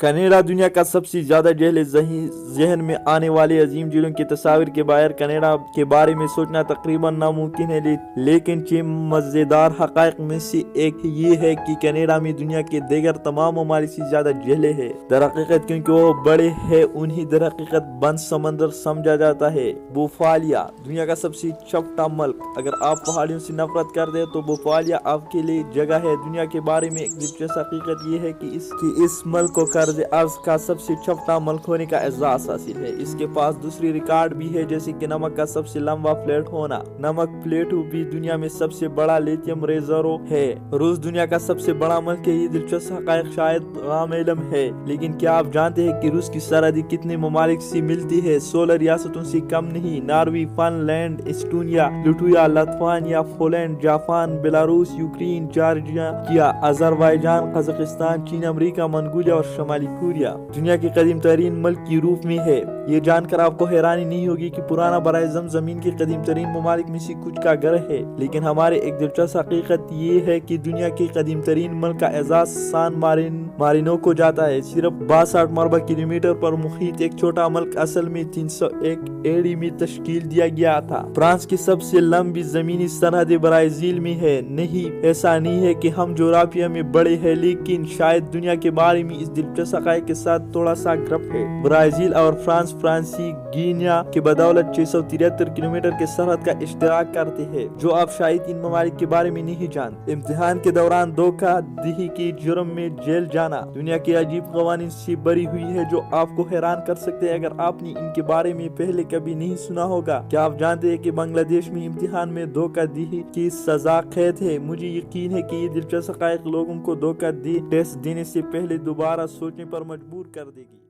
Canada دنیا کا سب سے زیادہ جہل ذہن میں آنے والے عظیم جھیلوں کی تصاویر کے بغیر کینیڈا کے بارے میں سوچنا تقریباً ناممکن ہے، لیکن چند مزیدار حقائق میں سے ایک یہ ہے کہ کینیڈا میں دنیا کے دیگر تمام ممالک سے زیادہ جہلیں ہیں۔ درحقیقت کیونکہ وہ بڑے ہیں انہیں درحقیقت بند سمندر سمجھا جاتا ہے۔ بوفالیا دنیا کا سب سے چھوٹا ملک۔ اگر آپ پہاڑیوں سے نفرت کرتے ہیں تو بوفالیا آپ کے لیے جگہ ہے۔ دنیا کے بارے میں ایک دلچسپ حقیقت یہ ہے کہ اس ملک کو قرض ارض کا سب سے چھوٹا ملک ہونے کا اعزاز حاصل ہے۔ اس کے پاس دوسری ریکارڈ بھی ہے، جیسے کہ نمک کا سب سے لمبا پلیٹ ہونا۔ نمک پلیٹو بھی دنیا میں سب سے بڑا لیتھیم ریزرو ہے۔ روس دنیا کا سب سے بڑا ملک ہے۔ یہ دلچسپ حقائق شاید عام علم ہے، لیکن کیا آپ جانتے ہیں کہ روس کی سرحدیں کتنے ممالک سے ملتی ہے؟ 16 ریاستوں سے کم نہیں۔ Norway, Finland, Estonia, Latvia, Lithuania, Poland, Japan, Belarus, Ukraine, Georgia, Azerbaijan, Kazakhstan, چین، امریکہ، منگولیا اور شمالی کوریا۔ دنیا کے قدیم ترین ملک یورپ میں ہے۔ یہ جان کر آپ کو حیرانی نہیں ہوگی کہ پرانا برائے زمین کے قدیم ترین ممالک میں سے کچھ کا گھر ہے، لیکن ہمارے ایک دلچسپ حقیقت یہ ہے کہ دنیا کے قدیم ترین ملک کا اعزاز سان مارینو کو جاتا ہے۔ صرف 62 مربع کلومیٹر پر محیط ایک چھوٹا ملک اصل میں 301 ایڈی میں تشکیل دیا گیا تھا۔ فرانس کی سب سے لمبی زمینی سرحد برازیل میں ہے۔ نہیں، ایسا نہیں ہے کہ ہم جغرافیہ میں بڑے ہیں، لیکن شاید دنیا کے بارے میں اس دلچسپ حقائق کے ساتھ تھوڑا سا گرپ ہے۔ برازیل اور فرانسی گینا کے بدولت 673 کلومیٹر کے سرحد کا اشتراک کرتے ہیں، جو آپ شاید ان ممالک کے بارے میں نہیں جانتے۔ امتحان کے دوران دھوکہ دہی کے جرم میں جیل جانا دنیا کے عجیب قوانین سے بری ہوئی ہے، جو آپ کو حیران کر سکتے ہیں اگر آپ نے ان کے بارے میں پہلے کبھی نہیں سنا ہوگا۔ کیا آپ جانتے ہیں کہ بنگلہ دیش میں امتحان میں دھوکہ دہی کی سزا قید ہے؟ مجھے یقین ہے کہ یہ دلچسپ حقائق لوگوں کو دھوکہ ٹیسٹ دینے سے پہلے دوبارہ سوچنے پر مجبور کر دے گی۔